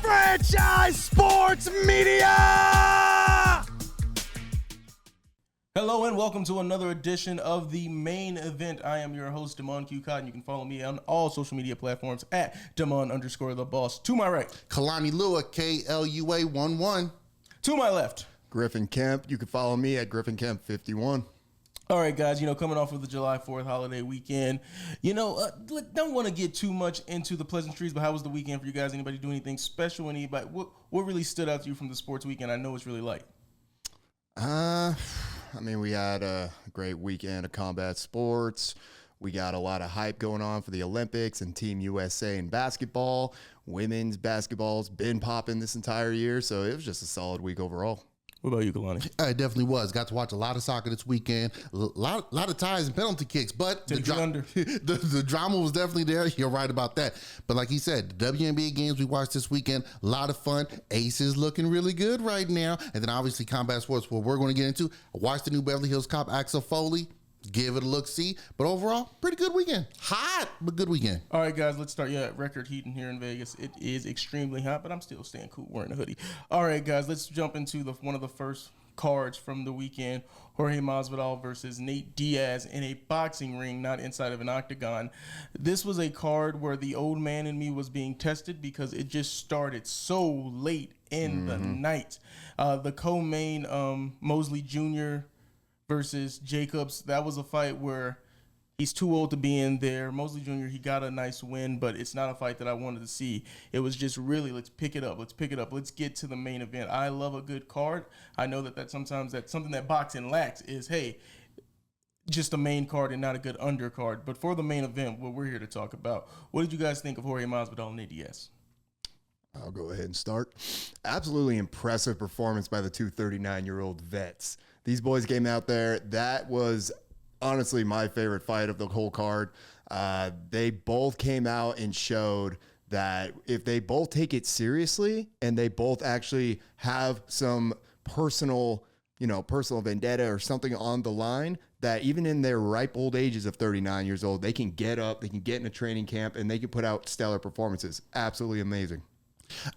Franchise Sports Media! Hello and welcome to another edition of the main event. I am your host, Damon Q. Cotton. You can follow me on all social media platforms at Damon_the boss. To my right, Kalani Lua, KLUA11. To my left, Griffin Kemp. You can follow me at Griffin Kemp 51. all right, guys, coming off of the July 4th holiday weekend, don't want to get too much into the pleasantries, but how was the weekend for you guys? Anybody do anything special? Anybody, what really stood out to you from the sports weekend? I know it's really light. We had a great weekend of combat sports. We got a lot of hype going on for the Olympics and Team USA in basketball. Women's basketball's been popping this entire year, so it was just a solid week overall. What about you, Kalani? It definitely was. Got to watch a lot of soccer this weekend. A lot of ties and penalty kicks, but the drama was definitely there. You're right about that. But like he said, the WNBA games we watched this weekend, a lot of fun. Ace is looking really good right now. And then obviously combat sports, what we're going to get into. I watched the new Beverly Hills Cop, Axel Foley. Give it a look-see. But overall, pretty good weekend. Hot, but good weekend. All right, guys, let's start. Yeah, record heating here in Vegas. It is extremely hot, but I'm still staying cool wearing a hoodie. All right, guys, let's jump into one of the first cards from the weekend. Jorge Masvidal versus Nate Diaz in a boxing ring, not inside of an octagon. This was a card where the old man in me was being tested because it just started so late in the night. The co-main, Mosley Jr. versus Jacobs, that was a fight where he's too old to be in there. Mosley Jr., he got a nice win, but it's not a fight that I wanted to see. It was just really, let's pick it up. Let's get to the main event. I love a good card. I know that sometimes that's something that boxing lacks is, hey, just a main card and not a good undercard. But for the main event, what we're here to talk about, what did you guys think of Jorge Masvidal and Nate Diaz? I'll go ahead and start. Absolutely impressive performance by the two 39-year-old vets. These boys came out there. That was honestly my favorite fight of the whole card. They both came out and showed that if they both take it seriously and they both actually have some personal vendetta or something on the line, that even in their ripe old ages of 39 years old, they can get up, they can get in a training camp, and they can put out stellar performances. Absolutely amazing.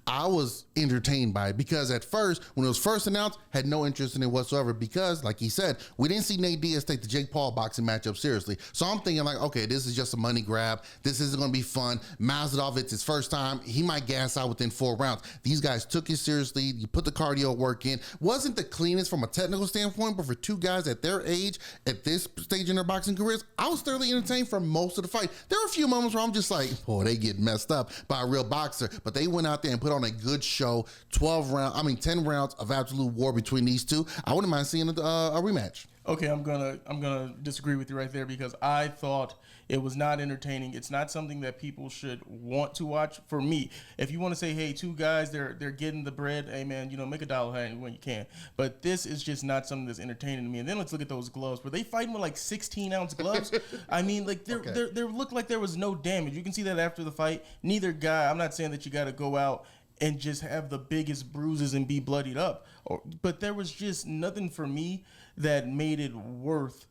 I was entertained by it because at first, when it was first announced, had no interest in it whatsoever because, like he said, we didn't see Nate Diaz take the Jake Paul boxing matchup seriously. So I'm thinking like, okay, this is just a money grab. This isn't going to be fun. Masvidal, it's his first time. He might gas out within 4 rounds. These guys took it seriously. You put the cardio work in. Wasn't the cleanest from a technical standpoint, but for two guys at their age, at this stage in their boxing careers, I was thoroughly entertained for most of the fight. There were a few moments where I'm just like, oh, they get messed up by a real boxer, but they went out there and put on a good show. 10 rounds of absolute war between these two. I wouldn't mind seeing a rematch. Okay, I'm gonna disagree with you right there because I thought it was not entertaining. It's not something that people should want to watch. For me, if you want to say, hey, two guys, they're getting the bread, hey man, make a dollar when you can. But this is just not something that's entertaining to me. And then let's look at those gloves. Were they fighting with like 16-ounce gloves? I mean, like they looked like there was no damage. You can see that after the fight. Neither guy. I'm not saying that you got to go out and just have the biggest bruises and be bloodied up. But there was just nothing for me that made it worth,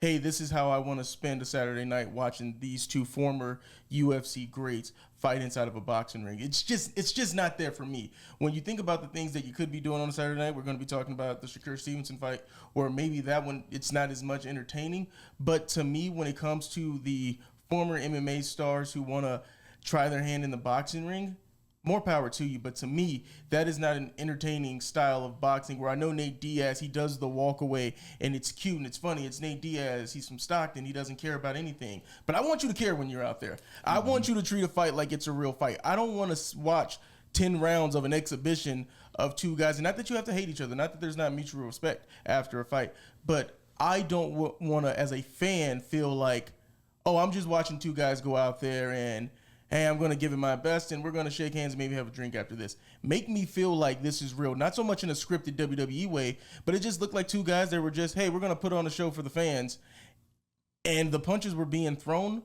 hey, this is how I want to spend a Saturday night watching these two former UFC greats fight inside of a boxing ring. It's just not there for me. When you think about the things that you could be doing on a Saturday night, we're going to be talking about the Shakur Stevenson fight, or maybe that one, it's not as much entertaining. But to me, when it comes to the former MMA stars who want to try their hand in the boxing ring, more power to you, but to me, that is not an entertaining style of boxing where I know Nate Diaz, he does the walk away, and it's cute and it's funny. It's Nate Diaz. He's from Stockton. He doesn't care about anything. But I want you to care when you're out there. I want you to treat a fight like it's a real fight. I don't want to watch 10 rounds of an exhibition of two guys. And not that you have to hate each other, not that there's not mutual respect after a fight, but I don't want to, as a fan, feel like, oh, I'm just watching two guys go out there and, hey, I'm going to give it my best and we're going to shake hands and maybe have a drink after this. Make me feel like this is real. Not so much in a scripted WWE way, but it just looked like two guys that were just, hey, we're going to put on a show for the fans. And the punches were being thrown,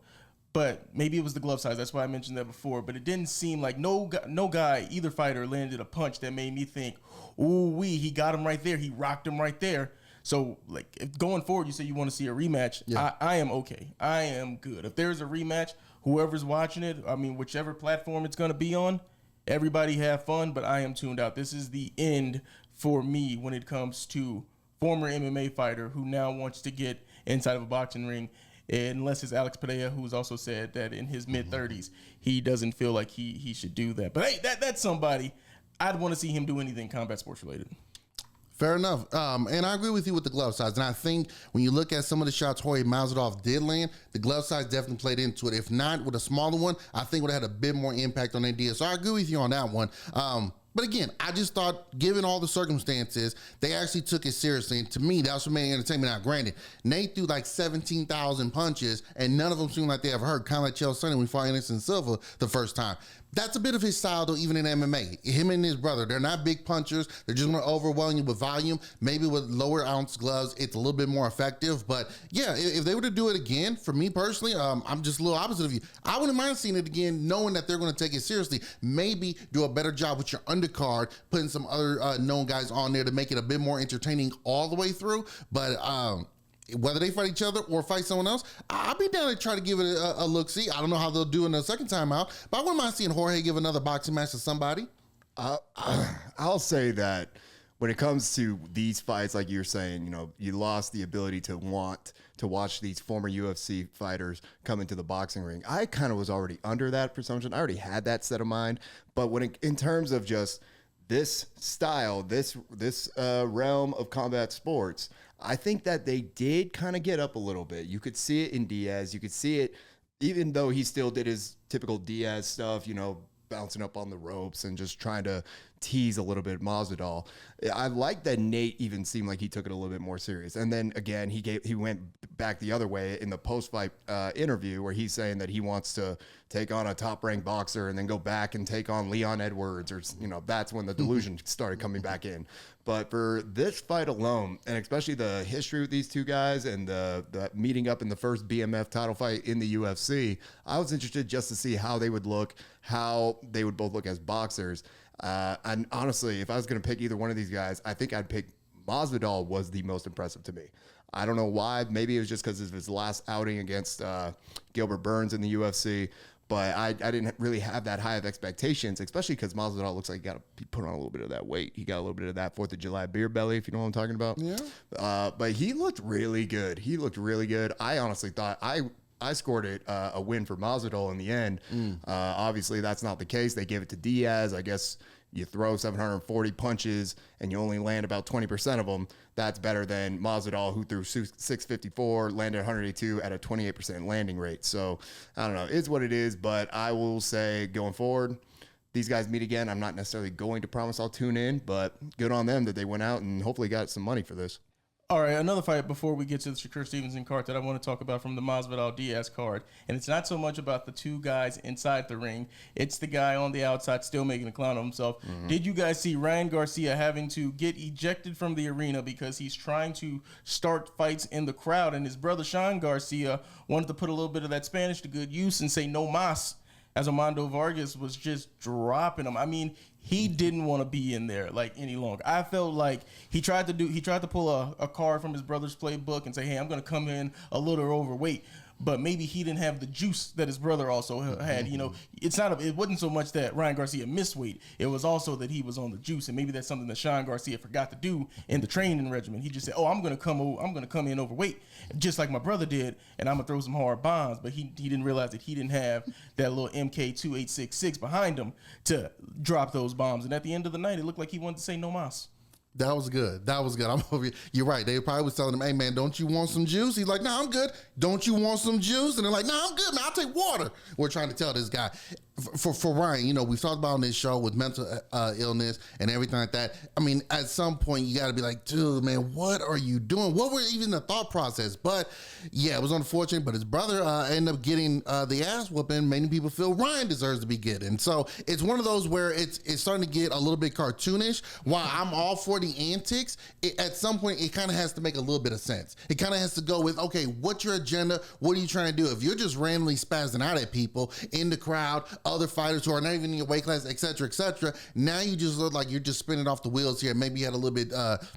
But maybe it was the glove size. That's why I mentioned that before. But it didn't seem like no guy, either fighter, landed a punch that made me think, ooh, he got him right there. He rocked him right there. So, like, if going forward, you say you want to see a rematch. Yeah. I am okay. I am good. If there's a rematch, whoever's watching it, I mean, whichever platform it's going to be on, everybody have fun. But I am tuned out. This is the end for me when it comes to former MMA fighter who now wants to get inside of a boxing ring. Unless it's Alex Pereira, who's also said that in his mid-30s, he doesn't feel like he should do that. But hey, that's somebody I'd want to see him do anything combat sports related. Fair enough. And I agree with you with the glove size. And I think when you look at some of the shots Jorge Masvidal did land, the glove size definitely played into it. If not, with a smaller one, I think would have had a bit more impact on Nate Diaz. So I agree with you on that one. But again, I just thought, given all the circumstances, they actually took it seriously. And to me, that was what made entertainment. Now, granted, Nate threw like 17,000 punches, and none of them seemed like they ever hurt. Kind of like Chael Sonnen when he fought Anderson Silva the first time. That's a bit of his style, though, even in MMA. Him and his brother, they're not big punchers. They're just going to overwhelm you with volume. Maybe with lower ounce gloves, it's a little bit more effective. But yeah, if they were to do it again, for me personally, I'm just a little opposite of you. I wouldn't mind seeing it again, knowing that they're going to take it seriously. Maybe do a better job with your undercard, putting some other known guys on there to make it a bit more entertaining all the way through. But whether they fight each other or fight someone else, I'll be down to try to give it a look-see. I don't know how they'll do it the second time out, but I wouldn't mind seeing Jorge give another boxing match to somebody. I'll say that when it comes to these fights, like you're saying, you know, you lost the ability to want to watch these former UFC fighters come into the boxing ring. I kind of was already under that presumption. I already had that set of mind. But in terms of just this style, this realm of combat sports, I think that they did kind of get up a little bit. You could see it in Diaz. You could see it, even though he still did his typical Diaz stuff, you know, bouncing up on the ropes and just trying to tease a little bit Masvidal. I like that Nate even seemed like he took it a little bit more serious. And then again, he went back the other way in the post-fight interview where he's saying that he wants to take on a top-ranked boxer and then go back and take on Leon Edwards, or, you know, that's when the delusion started coming back in. But for this fight alone, and especially the history with these two guys and the meeting up in the first BMF title fight in the UFC, I was interested just to see how they would look, how they would both look as boxers. And honestly, if I was going to pick either one of these guys, I think I'd pick Masvidal. Was the most impressive to me. I don't know why.Maybe it was just because of his last outing against Gilbert Burns in the UFC. But I didn't really have that high of expectations, especially because Masvidal looks like he got to put on a little bit of that weight. He got a little bit of that 4th of July beer belly, if you know what I'm talking about. Yeah. But he looked really good. I honestly thought I scored it a win for Masvidal in the end. Obviously, that's not the case. They gave it to Diaz. I guess you throw 740 punches and you only land about 20% of them. That's better than Masvidal, who threw 654, landed 182 at a 28% landing rate. So, I don't know. It's what it is, but I will say going forward, these guys meet again. I'm not necessarily going to promise I'll tune in, but good on them that they went out and hopefully got some money for this. All right, another fight before we get to the Shakur Stevenson card that I want to talk about from the Masvidal-Diaz card. And it's not so much about the two guys inside the ring. It's the guy on the outside still making a clown of himself. Mm-hmm. Did you guys see Ryan Garcia having to get ejected from the arena because he's trying to start fights in the crowd? And his brother, Sean Garcia, wanted to put a little bit of that Spanish to good use and say no mas, as Armando Vargas was just dropping him. I mean, he didn't want to be in there like any longer. I felt like he tried to pull a card from his brother's playbook and say, hey, I'm going to come in a little overweight. But maybe he didn't have the juice that his brother also had. You know, it wasn't so much that Ryan Garcia missed weight. It was also that he was on the juice, and maybe that's something that Sean Garcia forgot to do in the training regimen. He just said, "Oh, I'm gonna come in overweight, just like my brother did, and I'm gonna throw some hard bombs." But he didn't realize that he didn't have that little MK2866 behind him to drop those bombs. And at the end of the night, it looked like he wanted to say no mas. That was good. I'm over. You're right. They probably was telling him, hey, man, don't you want some juice? He's like, no, I'm good. Don't you want some juice? And they're like, no, I'm good, man. I'll take water. We're trying to tell this guy. for Ryan, we've talked about on this show with mental illness and everything like that. I mean, at some point you got to be like, dude, man, what are you doing? What were even the thought process? But yeah, it was unfortunate. But his brother ended up getting the ass whooping. Many people feel Ryan deserves to be getting. So it's one of those where it's starting to get a little bit cartoonish. While I'm all for the antics, at some point it kind of has to make a little bit of sense. It kind of has to go with, okay, what's your agenda? What are you trying to do? If you're just randomly spazzing out at people in the crowd, other fighters who are not even in your weight class, et cetera, now you just look like you're just spinning off the wheels here. Maybe you had a little bit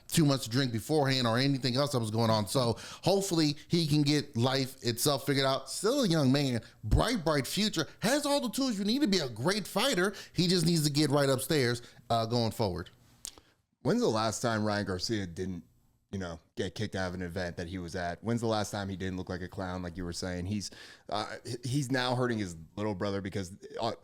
too much to drink beforehand or anything else that was going on. So hopefully he can get life itself figured out. Still a young man, bright future, has all the tools you need to be a great fighter. He just needs to get right upstairs going forward. When's the last time Ryan Garcia didn't, get kicked out of an event that he was at? When's the last time he didn't look like a clown, like you were saying? He's now hurting his little brother because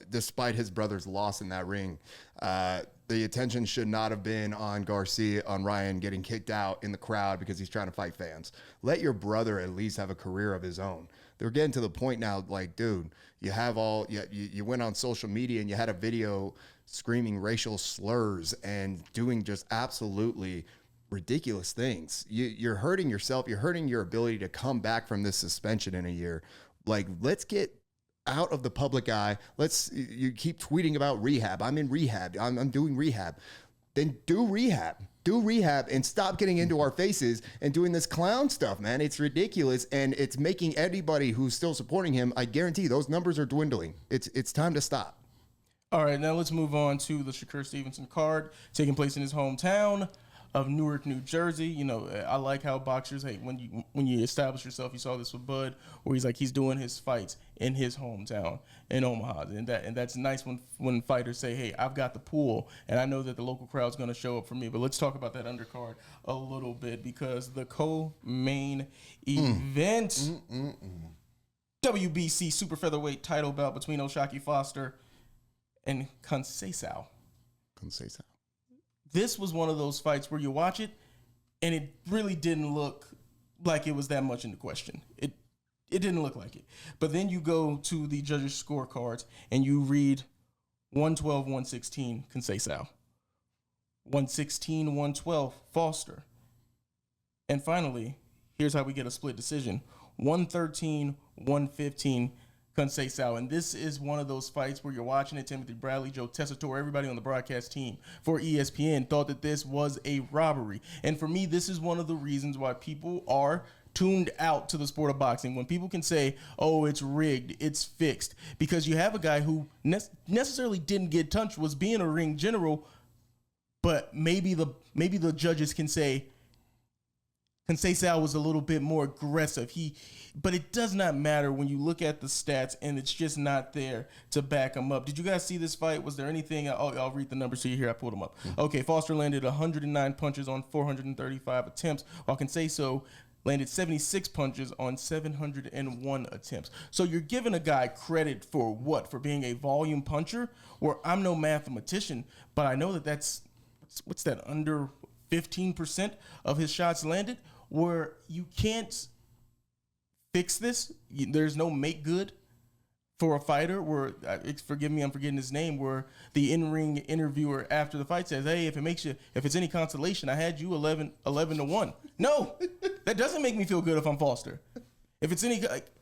despite his brother's loss in that ring, the attention should not have been on Ryan getting kicked out in the crowd because he's trying to fight fans. Let your brother at least have a career of his own. They're getting to the point now, like, dude, you went on social media and you had a video screaming racial slurs and doing just absolutely ridiculous things. You're hurting yourself. You're hurting your ability to come back from this suspension in a year. Like, let's get out of the public eye. You keep tweeting about rehab. I'm in rehab. I'm doing rehab. Then do rehab. Do rehab and stop getting into our faces and doing this clown stuff, man. It's ridiculous, and it's making anybody who's still supporting him, I guarantee those numbers are dwindling. It's time to stop. All right, now let's move on to the Shakur Stevenson card taking place in his hometown of Newark, New Jersey. I like how boxers, when you establish yourself, you saw this with Bud, where he's doing his fights in his hometown in Omaha, and that's nice when fighters say, hey, I've got the pool, and I know that the local crowd's going to show up for me. But let's talk about that undercard a little bit, because the co-main event, WBC super featherweight title bout between O'Shaquie Foster and Conceição. This was one of those fights where you watch it and it really didn't look like it was that much into question. It didn't look like it. But then you go to the judges' scorecards and you read 112, 116, Conceição. 116, 112, Foster. And finally, here's how we get a split decision. 113, 115, Conceição. And this is one of those fights where you're watching it. Timothy Bradley, Joe Tessitore, everybody on the broadcast team for ESPN thought that this was a robbery. And for me, this is one of the reasons why people are tuned out to the sport of boxing. When people can say, oh, it's rigged, it's fixed. Because you have a guy who necessarily didn't get touched, was being a ring general, but maybe the judges can say Conceição was a little bit more aggressive. But it does not matter when you look at the stats, and it's just not there to back him up. Did you guys see this fight? Was there anything? I'll read the numbers to you here. I pulled them up. Okay, Foster landed 109 punches on 435 attempts, while Conceição landed 76 punches on 701 attempts. So you're giving a guy credit for what? For being a volume puncher? Or I'm no mathematician, but I know that's what's that, under 15% of his shots landed, where you can't fix this. There's no make good for a fighter where, forgive me, I'm forgetting his name, where the in-ring interviewer after the fight says, hey, if it's any consolation, I had you 11-1. No, that doesn't make me feel good if I'm Foster. If it's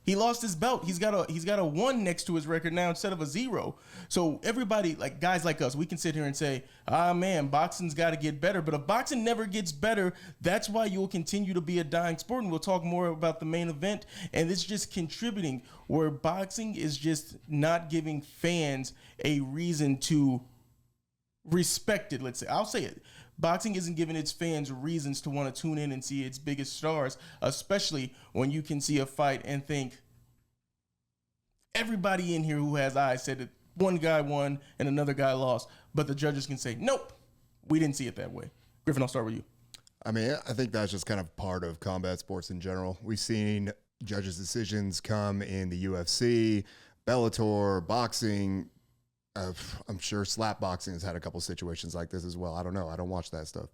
he lost his belt. He's got a 1 next to his record now instead of a 0. So everybody, like guys like us, we can sit here and say, man, boxing's got to get better. But if boxing never gets better, that's why you'll continue to be a dying sport. And we'll talk more about the main event. And it's just contributing where boxing is just not giving fans a reason to respect it. Let's say, I'll say it. Boxing isn't giving its fans reasons to want to tune in and see its biggest stars, especially when you can see a fight and think everybody in here who has eyes said that one guy won and another guy lost, but the judges can say, nope, we didn't see it that way. Griffin, I'll start with you. I mean, I think that's just kind of part of combat sports in general. We've seen judges' decisions come in the UFC, Bellator, boxing. I'm sure slap boxing has had a couple situations like this as well. I don't know. I don't watch that stuff.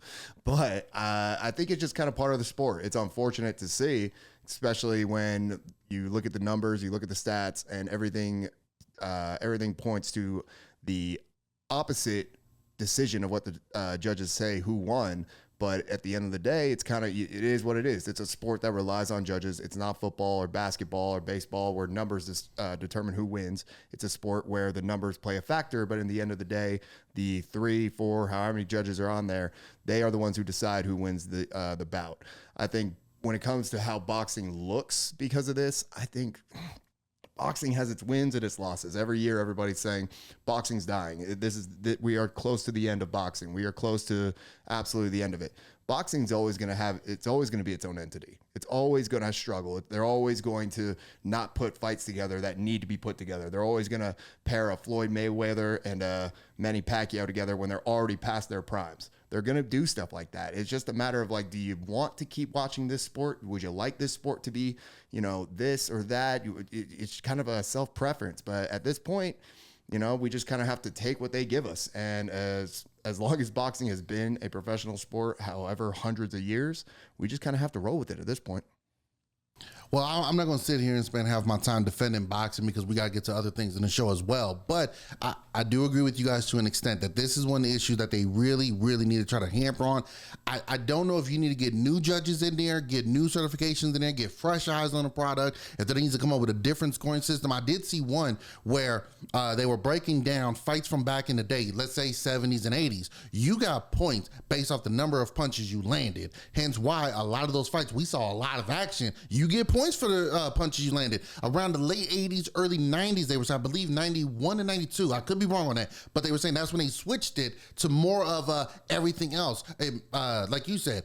But I think it's just kind of part of the sport. It's unfortunate to see, especially when you look at the numbers, you look at the stats, and everything everything points to the opposite decision of what the judges say who won. But at the end of the day, it is what it is. It's a sport that relies on judges. It's not football or basketball or baseball where numbers determine who wins. It's a sport where the numbers play a factor. But in the end of the day, the 3, 4, however many judges are on there, they are the ones who decide who wins the bout. I think when it comes to how boxing looks because of this, I think boxing has its wins and its losses. Every year, everybody's saying boxing's dying. We are close to the end of boxing. We are close to absolutely the end of it. Boxing's always going to be its own entity. It's always going to struggle. They're always going to not put fights together that need to be put together. They're always going to pair a Floyd Mayweather and a Manny Pacquiao together when they're already past their primes. They're going to do stuff like that. It's just a matter of like, do you want to keep watching this sport? Would you like this sport to be, this or that? It's kind of a self-preference. But at this point, we just kind of have to take what they give us. And as long as boxing has been a professional sport, however, hundreds of years, we just kind of have to roll with it at this point. Well, I'm not going to sit here and spend half my time defending boxing because we got to get to other things in the show as well. But I do agree with you guys to an extent that this is one of the issues that they really, really need to try to hamper on. I don't know if you need to get new judges in there, get new certifications in there, get fresh eyes on the product, if there needs to come up with a different scoring system. I did see one where they were breaking down fights from back in the day, let's say 70s and 80s. You got points based off the number of punches you landed. Hence why a lot of those fights, we saw a lot of action. You get points for the punches you landed. Around the late 80s, early 90s, they were, I believe, 91 and 92. I could be wrong on that, but they were saying that's when they switched it to more of everything else. Like you said,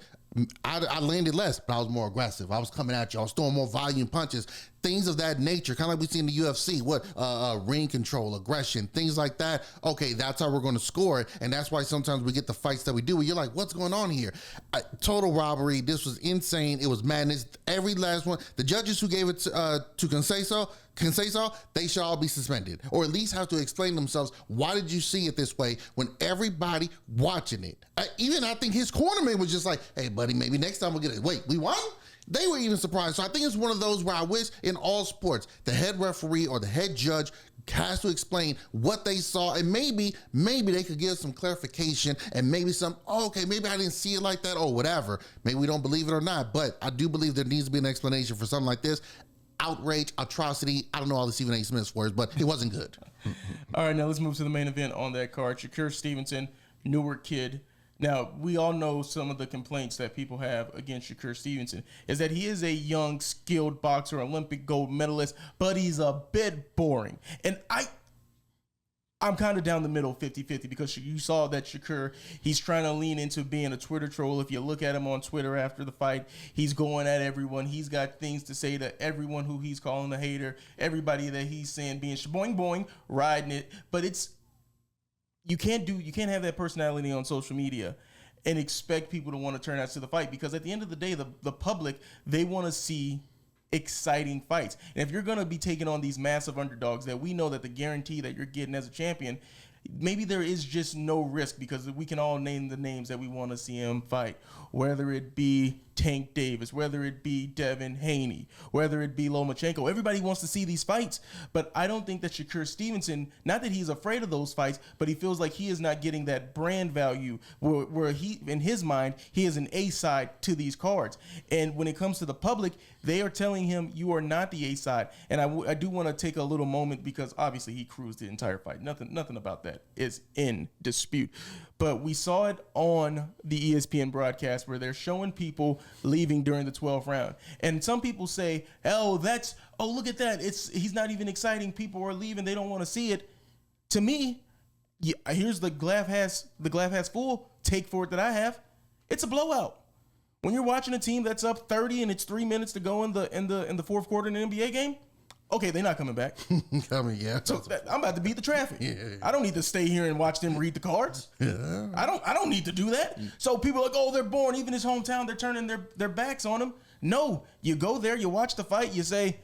I landed less, but I was more aggressive. I was coming at you. I was throwing more volume punches, things of that nature, kind of like we see in the UFC. Ring control, aggression, things like that. Okay, that's how we're going to score it, and that's why sometimes we get the fights that we do. Where you're like, what's going on here? Total robbery. This was insane. It was madness. Every last one. The judges who gave it to Conceição, they should all be suspended, or at least have to explain themselves. Why did you see it this way when everybody watching it? Even I think his cornerman was just like, hey, buddy, maybe next time we'll get it. Wait, we won? They were even surprised. So I think it's one of those where I wish in all sports, the head referee or the head judge has to explain what they saw, and maybe they could give some clarification and maybe okay, maybe I didn't see it like that or whatever. Maybe we don't believe it or not, but I do believe there needs to be an explanation for something like this. Outrage, atrocity. I don't know all the Stephen A. Smith's words, but it wasn't good. All right, now let's move to the main event on that card. Shakur Stevenson, Newark kid. Now, we all know some of the complaints that people have against Shakur Stevenson is that he is a young, skilled boxer, Olympic gold medalist, but he's a bit boring. And I'm kind of down the middle, 50-50, because you saw that Shakur, he's trying to lean into being a Twitter troll. If you look at him on Twitter after the fight, he's going at everyone. He's got things to say to everyone who he's calling a hater, everybody that he's saying being shaboing boing, riding it. But you can't have that personality on social media and expect people to want to turn out to the fight, because at the end of the day, the public, they want to see exciting fights. And if you're going to be taking on these massive underdogs that we know that the guarantee that you're getting as a champion, maybe there is just no risk, because we can all name the names that we want to see him fight, whether it be Tank Davis, whether it be Devin Haney, whether it be Lomachenko. Everybody wants to see these fights, but I don't think that Shakur Stevenson, not that he's afraid of those fights, but he feels like he is not getting that brand value where he, in his mind, he is an A side to these cards. And when it comes to the public, they are telling him you are not the A side. And I do want to take a little moment, because obviously he cruised the entire fight. Nothing about that is in dispute. But we saw it on the ESPN broadcast where they're showing people leaving during the 12th round. And some people say, look at that. He's not even exciting. People are leaving. They don't want to see it. To me, here's the glass half full take for it that I have. It's a blowout. When you're watching a team that's up 30 and it's 3 minutes to go in the fourth quarter in an NBA game, okay, they're not coming back. Yeah. So I'm about to beat the traffic. Yeah. I don't need to stay here and watch them read the cards. Yeah. I don't need to do that. So people are like, oh, they're boring. Even his hometown, they're turning their backs on him. No, you go there, you watch the fight, you say,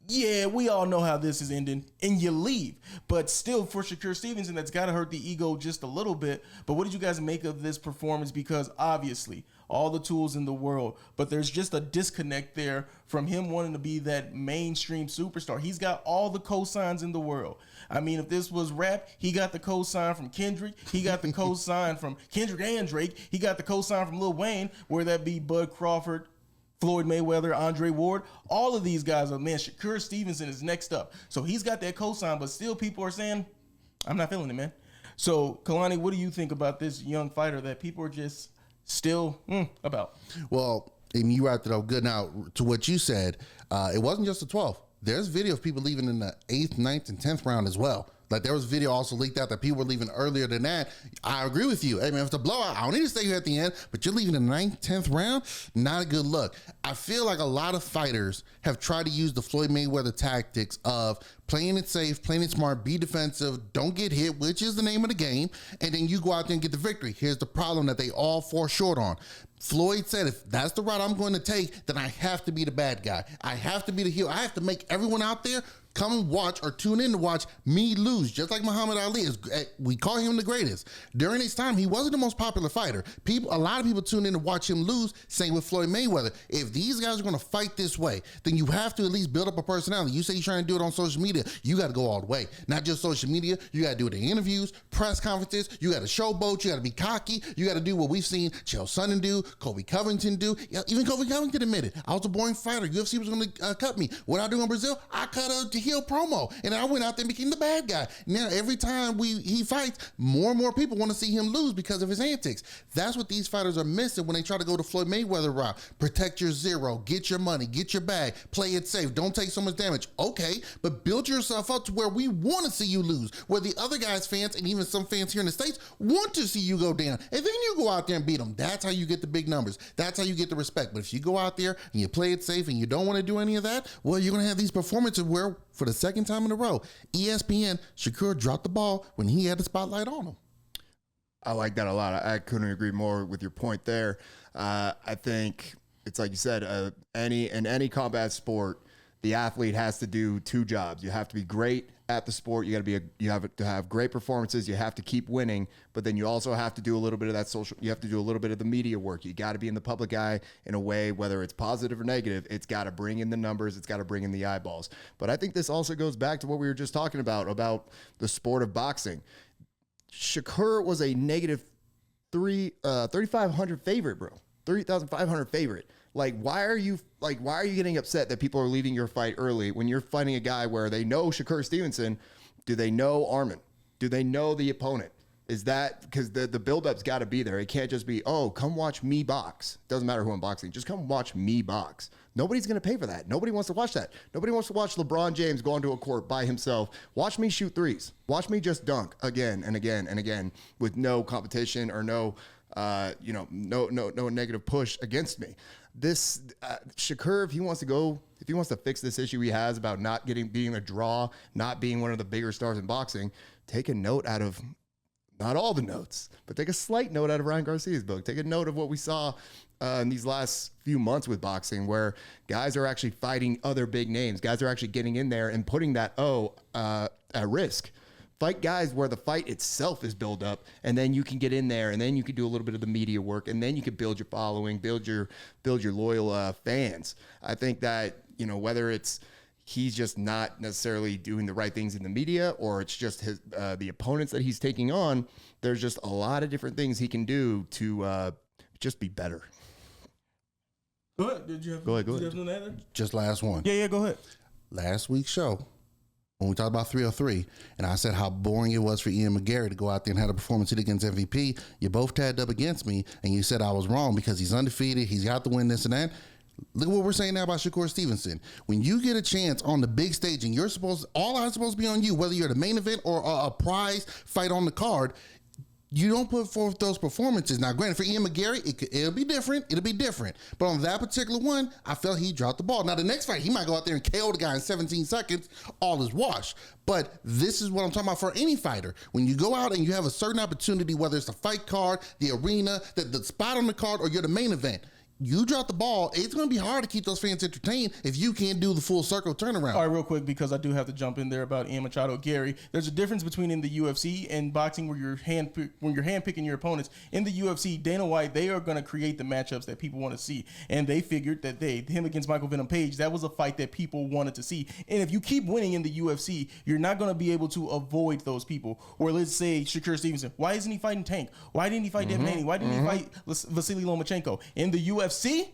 yeah, we all know how this is ending, and you leave. But still, for Shakur Stevenson, that's got to hurt the ego just a little bit. But what did you guys make of this performance? Because obviously, all the tools in the world, but there's just a disconnect there from him wanting to be that mainstream superstar. He's got all the cosigns in the world. I mean, if this was rap, he got the cosign from Kendrick. He got the cosign from Kendrick and Drake. He got the cosign from Lil Wayne, where that be Bud Crawford, Floyd Mayweather, Andre Ward. All of these guys are, man, Shakur Stevenson is next up. So he's got that cosign, but still people are saying, I'm not feeling it, man. So, Kalani, what do you think about this young fighter that people are just still about? Well, and you wrapped it up good. Now, to what you said, it wasn't just the 12th. There's video of people leaving in the 8th, 9th, and 10th round as well. Like, there was video also leaked out that people were leaving earlier than that. I agree with you. Hey, man, if it's a blowout, I don't need to stay here at the end, but you're leaving in the 9th, 10th round? Not a good look. I feel like a lot of fighters have tried to use the Floyd Mayweather tactics of playing it safe, playing it smart, be defensive, don't get hit, which is the name of the game, and then you go out there and get the victory. Here's the problem that they all fall short on. Floyd said, if that's the route I'm going to take, then I have to be the bad guy. I have to be the heel. I have to make everyone out there come and watch or tune in to watch me lose, just like Muhammad Ali. We call him the greatest. During his time, he wasn't the most popular fighter. A lot of people tune in to watch him lose. Same with Floyd Mayweather. If these guys are going to fight this way, then you have to at least build up a personality. You say you're trying to do it on social media, you got to go all the way. Not just social media. You got to do it in interviews, press conferences. You got to showboat. You got to be cocky. You got to do what we've seen Chael Sonnen do, Kobe Covington do. Even Kobe Covington admitted, I was a boring fighter. UFC was going to cut me. What I do in Brazil, I cut a heel promo, and I went out there and became the bad guy. Now every time he fights, more and more people want to see him lose because of his antics. That's what these fighters are missing when they try to go the Floyd Mayweather route. Protect your zero, get your money, get your bag, play it safe, don't take so much damage. Okay, but build yourself up to where we want to see you lose, where the other guys' fans and even some fans here in the States want to see you go down, and then you go out there and beat them. That's how you get the big numbers. That's how you get the respect. But if you go out there and you play it safe and you don't want to do any of that, well, you're going to have these performances where, for the second time in a row, ESPN, Shakur dropped the ball when he had the spotlight on him. I like that a lot. I couldn't agree more with your point there. I think it's like you said, in any combat sport, the athlete has to do two jobs. You have to be great at the sport. You have to have great performances. You have to keep winning, but then you also have to do a little bit of that social. You have to do a little bit of the media work. You got to be in the public eye in a way, whether it's positive or negative. It's got to bring in the numbers. It's got to bring in the eyeballs. But I think this also goes back to what we were just talking about the sport of boxing. Shakur was a negative 3,500 favorite, bro. 3,500 favorite. Why are you getting upset that people are leaving your fight early when you're fighting a guy where they know Shakur Stevenson? Do they know Arman? Do they know the opponent? Is that because the build-up's got to be there? It can't just be, oh, come watch me box. Doesn't matter who I'm boxing. Just come watch me box. Nobody's going to pay for that. Nobody wants to watch that. Nobody wants to watch LeBron James go onto a court by himself. Watch me shoot threes. Watch me just dunk again and again and again with no competition or no negative push against me. This Shakur, if he wants to fix this issue he has about not being a draw, not being one of the bigger stars in boxing, take a note out of, not all the notes, but take a slight note out of Ryan Garcia's book. Take a note of what we saw in these last few months with boxing, where guys are actually fighting other big names. Guys are actually getting in there and putting that at risk. Fight guys where the fight itself is built up, and then you can get in there, and then you can do a little bit of the media work, and then you can build your following, build your loyal fans. I think that, whether it's he's just not necessarily doing the right things in the media, or it's just his the opponents that he's taking on, there's just a lot of different things he can do to just be better. Go ahead. Did you have ahead. Just last one. Yeah, go ahead. Last week's show, when we talked about 303, and I said how boring it was for Ian McGarry to go out there and have a performance hit against MVP, you both tagged up against me, and you said I was wrong because he's undefeated, he's got to win this and that. Look at what we're saying now about Shakur Stevenson. When you get a chance on the big stage and all eyes supposed to be on you, whether you're the main event or a prize fight on the card, you don't put forth those performances. Now, granted, for Ian McGarry, it'll be different. It'll be different. But on that particular one, I felt he dropped the ball. Now, the next fight, he might go out there and KO the guy in 17 seconds. All is washed. But this is what I'm talking about for any fighter. When you go out and you have a certain opportunity, whether it's the fight card, the arena, the spot on the card, or you're the main event, you drop the ball, it's going to be hard to keep those fans entertained if you can't do the full circle turnaround. All right, real quick, because I do have to jump in there about Ian Machado. Gary, there's a difference between in the UFC and boxing where you're handpicking your opponents. In the UFC, Dana White, they are going to create the matchups that people want to see. And they figured that him against Michael Venom Page, that was a fight that people wanted to see. And if you keep winning in the UFC, you're not going to be able to avoid those people. Or let's say Shakur Stevenson. Why isn't he fighting Tank? Why didn't he fight Devin Haney? Why didn't he fight Vasily Lomachenko? In the UFC,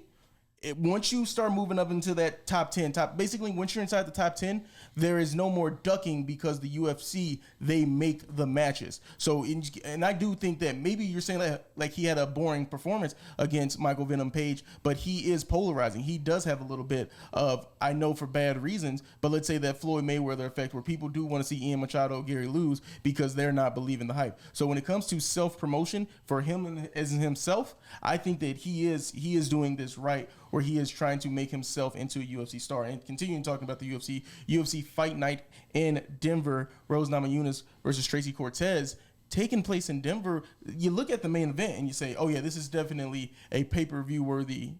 once you start moving up into that top 10, basically once you're inside the top 10, there is no more ducking because the UFC, they make the matches. So, and I do think that maybe you're saying like he had a boring performance against Michael Venom Page, but he is polarizing. He does have a little bit of, I know for bad reasons, but let's say that Floyd Mayweather effect where people do want to see Ian Machado, Gary lose because they're not believing the hype. So when it comes to self-promotion for him as himself, I think that he is doing this right, where he is trying to make himself into a UFC star. And continuing talking about the UFC Fight Night in Denver, Rose Namajunas versus Tracy Cortez, taking place in Denver. You look at the main event and you say, oh yeah, this is definitely a pay-per-view worthy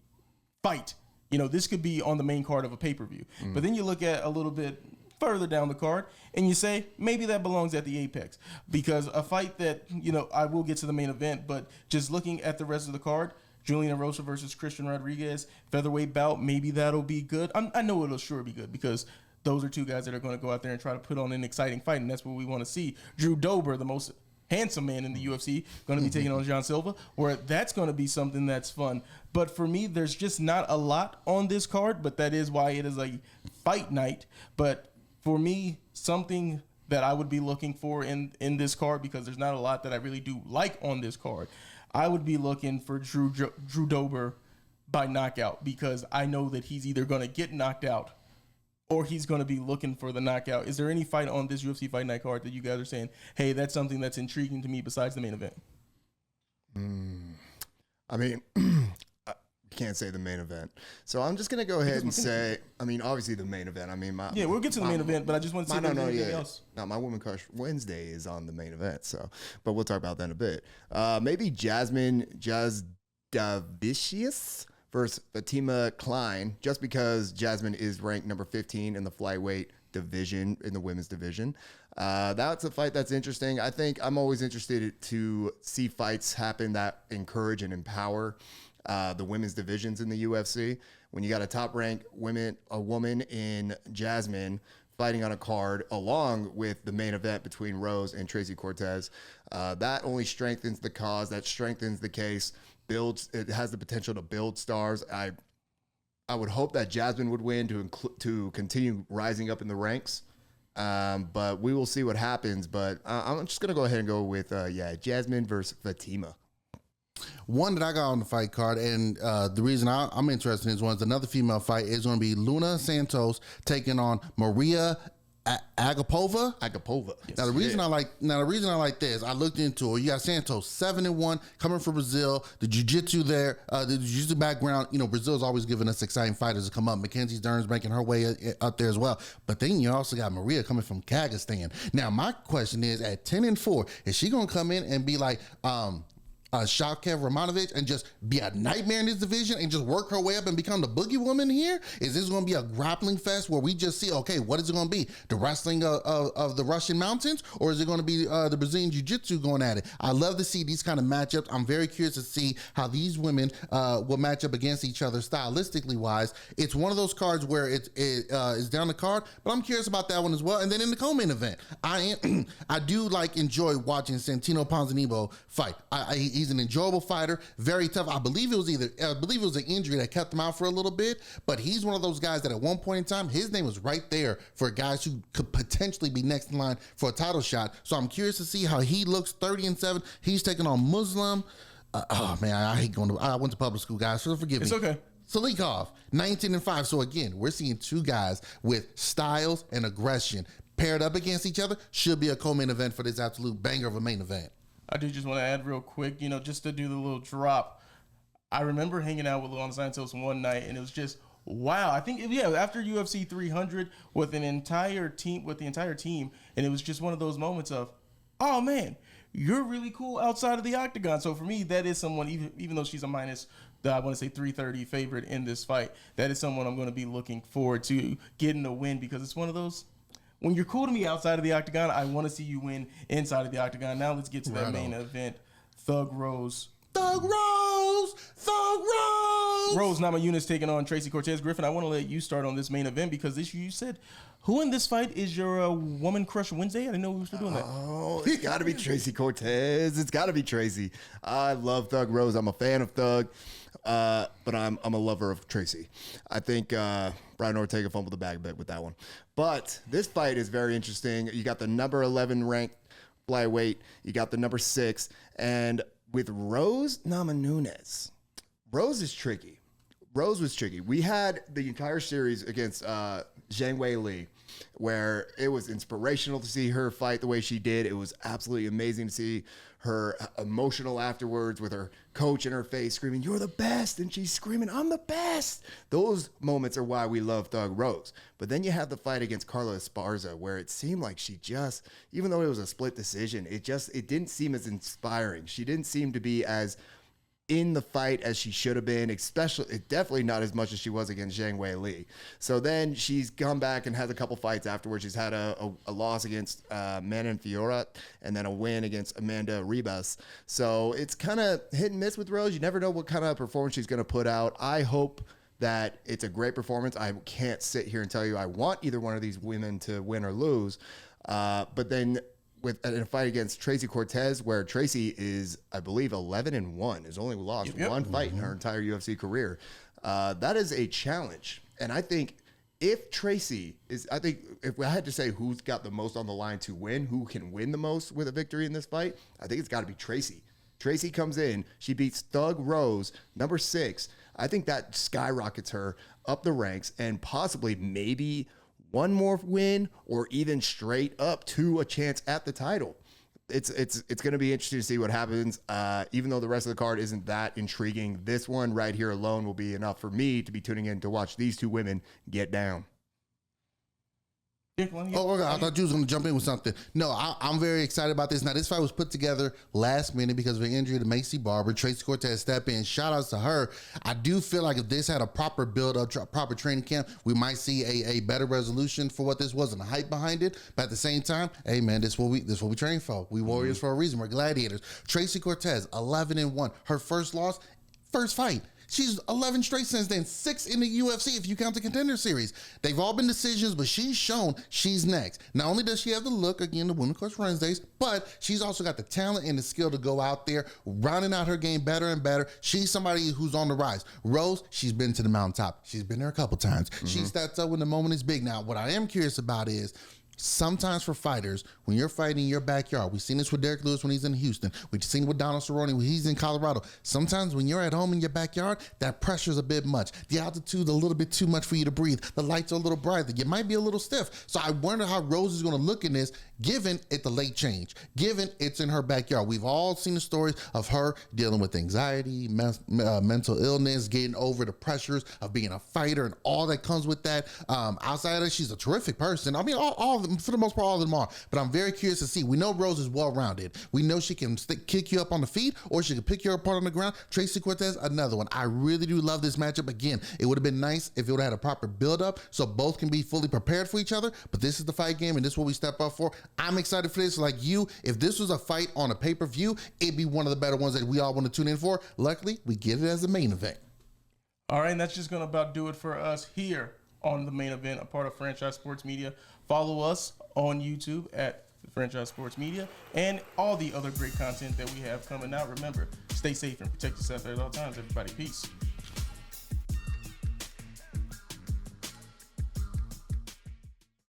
fight. You know, this could be on the main card of a pay-per-view. But then you look at a little bit further down the card and you say, maybe that belongs at the Apex. Because a fight that, you know, I will get to the main event, but just looking at the rest of the card, Julian Rocha versus Christian Rodriguez, featherweight bout, maybe that'll be good. I know it'll sure be good because those are two guys that are going to go out there and try to put on an exciting fight, and that's what we want to see. Drew Dober, the most handsome man in the UFC, going to be taking on John Silva, where that's going to be something that's fun. But for me, there's just not a lot on this card, but that is why it is a fight night. But for me, something that I would be looking for in this card, because there's not a lot that I really do like on this card, I would be looking for Drew Dober by knockout, because I know that he's either going to get knocked out or he's going to be looking for the knockout. Is there any fight on this UFC Fight Night card that you guys are saying, hey, that's something that's intriguing to me besides the main event? I mean, I can't say the main event. So I'm just going to go ahead and say, I mean, obviously the main event. I mean, we'll get to the main event, but I just want to see anything else. No, my Women Crush Wednesday is on the main event, so, but we'll talk about that in a bit. Maybe Jasmine Jasudavicius versus Fatima Klein, just because Jasmine is ranked number 15 in the flyweight division, in the women's division. That's a fight that's interesting. I think I'm always interested to see fights happen that encourage and empower the women's divisions in the UFC. When you got a top-ranked woman in Jasmine fighting on a card along with the main event between Rose and Tracy Cortez, that only strengthens the cause, that strengthens the case, it has the potential to build stars. I would hope that Jasmine would win to continue rising up in the ranks. But we will see what happens. But I'm just going to go ahead and go with, Jasmine versus Fatima. One that I got on the fight card, and the reason I'm interested in this one is another female fight is going to be Luna Santos taking on Maria Agapova. Yes. Now the reason I like this, I looked into it. You got Santos 7-1 coming from Brazil. The jiu-jitsu there, the jiu-jitsu background. You know, Brazil's always giving us exciting fighters to come up. Mackenzie Dern's making her way up there as well. But then you also got Maria coming from Kazakhstan. Now my question is, at 10-4, is she going to come in and be like Shavkat Rakhmonov and just be a nightmare in this division and just work her way up and become the boogie woman here? Is this going to be a grappling fest where we just see, okay, what is it going to be? The wrestling of the Russian mountains? Or is it going to be the Brazilian jiu-jitsu going at it? I love to see these kind of matchups. I'm very curious to see how these women will match up against each other stylistically wise. It's one of those cards where it is down the card, but I'm curious about that one as well. And then in the co-main event, I do enjoy watching Santino Ponzinibbio fight. He's an enjoyable fighter, very tough. I believe it was an injury that kept him out for a little bit, but he's one of those guys that at one point in time, his name was right there for guys who could potentially be next in line for a title shot. So I'm curious to see how he looks. 30-7. He's taking on Muslim. Oh man, I went to public school, guys, so forgive me. It's okay. Salikov, 19-5. So again, we're seeing two guys with styles and aggression paired up against each other. Should be a co-main event for this absolute banger of a main event. I do just want to add real quick, just to do the little drop. I remember hanging out with Luana Santos one night, and it was just, wow. I think, after UFC 300 with the entire team, and it was just one of those moments of, oh man, you're really cool outside of the octagon. So for me, that is someone, even though she's a minus, I want to say 330 favorite in this fight, that is someone I'm going to be looking forward to getting a win, because it's one of those, when you're cool to me outside of the octagon, I want to see you win inside of the octagon. Now let's get to that main event. Thug Rose. Thug Rose! Thug Rose! Rose Namajunas taking on Tracy Cortez. Griffin, I want to let you start on this main event, because you said, who in this fight is your Woman Crush Wednesday? I didn't know we were still doing that. Oh, it's got to be Tracy Cortez. It's got to be Tracy. I love Thug Rose. I'm a fan of Thug, but I'm a lover of Tracy. I think Brian Ortega fumbled the bag a bit with that one. But this fight is very interesting. You got the number 11 ranked flyweight. You got the number 6. And with Rose Namajunas, Rose is tricky. Rose was tricky. We had the entire series against Zhang Wei Li, where it was inspirational to see her fight the way she did. It was absolutely amazing to see her emotional afterwards with her coach in her face screaming, "You're the best," and she's screaming, "I'm the best." Those moments are why we love Thug Rose. But then you have the fight against Carla Esparza, where it seemed like she just, even though it was a split decision, it didn't seem as inspiring. She didn't seem to be as in the fight as she should have been, definitely not as much as she was against Zhang Wei Li. So then she's come back and has a couple fights afterwards. She's had a loss against Manon Fiorot and then a win against Amanda Ribas. So it's kind of hit and miss with Rose. You never know what kind of performance she's going to put out. I hope that it's a great performance. I can't sit here and tell you I want either one of these women to win or lose. But then in a fight against Tracy Cortez, where Tracy is, I believe, 11-1, has only lost one fight in her entire UFC career. That is a challenge. And I think if I had to say who's got the most on the line to win, who can win the most with a victory in this fight, I think it's got to be Tracy. Tracy comes in, she beats Thug Rose, number 6. I think that skyrockets her up the ranks and possibly maybe one more win, or even straight up to a chance at the title. It's going to be interesting to see what happens. Even though the rest of the card isn't that intriguing, this one right here alone will be enough for me to be tuning in to watch these two women get down. Oh, I thought you was going to jump in with something. No, I'm very excited about this. Now, this fight was put together last minute because of an injury to Macy Barber. Tracy Cortez stepped in. Shout outs to her. I do feel like if this had a proper build-up, proper training camp, we might see a better resolution for what this was and the hype behind it. But at the same time, hey, man, this is what we train for. We warriors for a reason. We're gladiators. Tracy Cortez, 11-1. Her first loss, first fight. She's 11 straight since then, 6 in the UFC if you count the Contender Series. They've all been decisions, but she's shown she's next. Not only does she have the look, again, the Women Crush Wednesdays, but she's also got the talent and the skill to go out there, rounding out her game better and better. She's somebody who's on the rise. Rose, she's been to the mountaintop. She's been there a couple times. She steps up when the moment is big. Now, what I am curious about is, sometimes for fighters, when you're fighting in your backyard, we've seen this with Derek Lewis when he's in Houston. We've seen it with Donald Cerrone when he's in Colorado. Sometimes when you're at home in your backyard, that pressure's a bit much. The altitude's a little bit too much for you to breathe. The lights are a little brighter. You might be a little stiff. So I wonder how Rose is going to look in this, given it the late change, given it's in her backyard. We've all seen the stories of her dealing with anxiety, mental illness, getting over the pressures of being a fighter and all that comes with that. Outside of that, she's a terrific person. I mean, all of them, for the most part, all of them are. But I'm very curious to see. We know Rose is well-rounded. We know she can kick you up on the feet, or she can pick you apart on the ground. Tracy Cortez, another one. I really do love this matchup. Again, it would have been nice if it would have had a proper build-up so both can be fully prepared for each other. But this is the fight game, and this is what we step up for. I'm excited for this. Like you, if this was a fight on a pay-per-view, it'd be one of the better ones that we all want to tune in for. Luckily, we get it as a main event. All right, and that's just going to about do it for us here on the main event, a part of Franchise Sports Media. Follow us on YouTube at Franchise Sports Media and all the other great content that we have coming out. Remember, stay safe and protect yourself at all times, everybody. Peace.